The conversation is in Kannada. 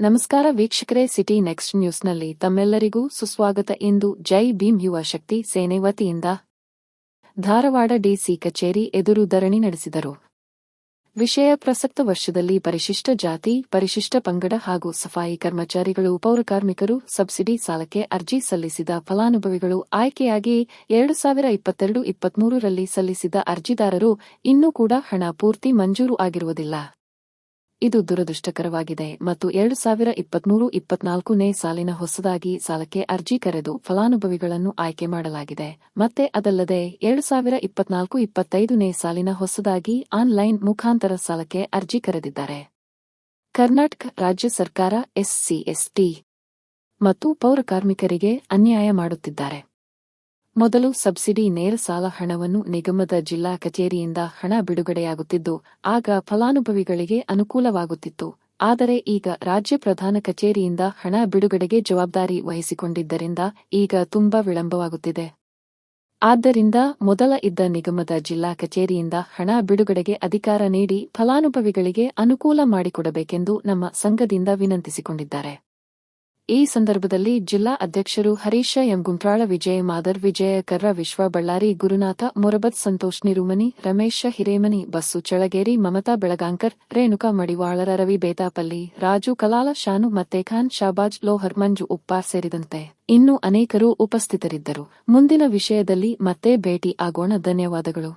ನಮಸ್ಕಾರ ವೀಕ್ಷಕರೇ, ಸಿಟಿ ನೆಕ್ಸ್ಟ್ ನ್ಯೂಸ್ನಲ್ಲಿ ತಮ್ಮೆಲ್ಲರಿಗೂ ಸುಸ್ವಾಗತ. ಇಂದು ಜೈ ಭೀಮ್ ಯುವ ಶಕ್ತಿ ಸೇನೆ ವತಿಯಿಂದ ಧಾರವಾಡ ಡಿಸಿ ಕಚೇರಿ ಎದುರು ಧರಣಿ ನಡೆಸಿದರು. ವಿಷಯ ಪ್ರಸಕ್ತ ವರ್ಷದಲ್ಲಿ ಪರಿಶಿಷ್ಟ ಜಾತಿ, ಪರಿಶಿಷ್ಟ ಪಂಗಡ ಹಾಗೂ ಸಫಾಯಿ ಕರ್ಮಚಾರಿಗಳು, ಪೌರಕಾರ್ಮಿಕರು ಸಬ್ಸಿಡಿ ಸಾಲಕ್ಕೆ ಅರ್ಜಿ ಸಲ್ಲಿಸಿದ ಫಲಾನುಭವಿಗಳು ಆಯ್ಕೆಯಾಗಿ 2022-23 ರಲ್ಲಿ ಸಲ್ಲಿಸಿದ ಅರ್ಜಿದಾರರು ಇನ್ನೂ ಕೂಡ ಹಣ ಪೂರ್ತಿ ಮಂಜೂರು ಆಗಿರುವುದಿಲ್ಲ. ಇದು ದುರದೃಷ್ಟಕರವಾಗಿದೆ ಮತ್ತು 2023-24ನೇ ಸಾಲಿನ ಹೊಸದಾಗಿ ಸಾಲಕ್ಕೆ ಅರ್ಜಿ ಕರೆದು ಫಲಾನುಭವಿಗಳನ್ನು ಆಯ್ಕೆ ಮಾಡಲಾಗಿದೆ. ಮತ್ತೆ ಅದಲ್ಲದೆ 2024-25ನೇ ಸಾಲಿನ ಹೊಸದಾಗಿ ಆನ್ಲೈನ್ ಮುಖಾಂತರ ಸಾಲಕ್ಕೆ ಅರ್ಜಿ ಕರೆದಿದ್ದಾರೆ. ಕರ್ನಾಟಕ ರಾಜ್ಯ ಸರ್ಕಾರ ಎಸ್ಸಿ, ಎಸ್ಟಿ ಮತ್ತು ಪೌರಕಾರ್ಮಿಕರಿಗೆ ಅನ್ಯಾಯ ಮಾಡುತ್ತಿದ್ದಾರೆ. ಮೊದಲು ಸಬ್ಸಿಡಿ ನೇರ ಸಾಲ ಹಣವನ್ನು ನಿಗಮದ ಜಿಲ್ಲಾ ಕಚೇರಿಯಿಂದ ಹಣ ಬಿಡುಗಡೆಯಾಗುತ್ತಿದ್ದು, ಆಗ ಫಲಾನುಭವಿಗಳಿಗೆ ಅನುಕೂಲವಾಗುತ್ತಿತ್ತು. ಆದರೆ ಈಗ ರಾಜ್ಯ ಪ್ರಧಾನ ಕಚೇರಿಯಿಂದ ಹಣ ಬಿಡುಗಡೆಗೆ ಜವಾಬ್ದಾರಿ ವಹಿಸಿಕೊಂಡಿದ್ದರಿಂದ ಈಗ ತುಂಬಾ ವಿಳಂಬವಾಗುತ್ತಿದೆ. ಆದ್ದರಿಂದ ಮೊದಲ ಇದ್ದ ನಿಗಮದ ಜಿಲ್ಲಾ ಕಚೇರಿಯಿಂದ ಹಣ ಬಿಡುಗಡೆಗೆ ಅಧಿಕಾರ ನೀಡಿ ಫಲಾನುಭವಿಗಳಿಗೆ ಅನುಕೂಲ ಮಾಡಿಕೊಡಬೇಕೆಂದು ನಮ್ಮ ಸಂಘದಿಂದ ವಿನಂತಿಸಿಕೊಂಡಿದ್ದಾರೆ. ಈ ಸಂದರ್ಭದಲ್ಲಿ ಜಿಲ್ಲಾ ಅಧ್ಯಕ್ಷರು ಹರೀಶ ಎಂ ಗುಂಟ್ರಾಳ, ವಿಜಯ ಮಾದರ್, ವಿಜಯ ಕರ್ರ, ವಿಶ್ವ ಬಳ್ಳಾರಿ, ಗುರುನಾಥ ಮೊರಬತ್, ಸಂತೋಷ್ ನಿರುಮನಿ, ರಮೇಶ ಹಿರೇಮನಿ, ಬಸ್ಸು ಚಳಗೇರಿ, ಮಮತಾ ಬೆಳಗಾಂಕರ್, ರೇಣುಕಾ ಮಡಿವಾಳರ, ರವಿ ಬೇತಾಪಲ್ಲಿ, ರಾಜು ಕಲಾಲ, ಶಾನು ಮತ್ತೇಖಾನ್, ಶಾಬಾಜ್ ಲೋಹರ್, ಮಂಜು ಉಪ್ಪಾರ್ ಸೇರಿದಂತೆ ಇನ್ನೂ ಅನೇಕರು ಉಪಸ್ಥಿತರಿದ್ದರು. ಮುಂದಿನ ವಿಷಯದಲ್ಲಿ ಮತ್ತೆ ಭೇಟಿ ಆಗೋಣ. ಧನ್ಯವಾದಗಳು.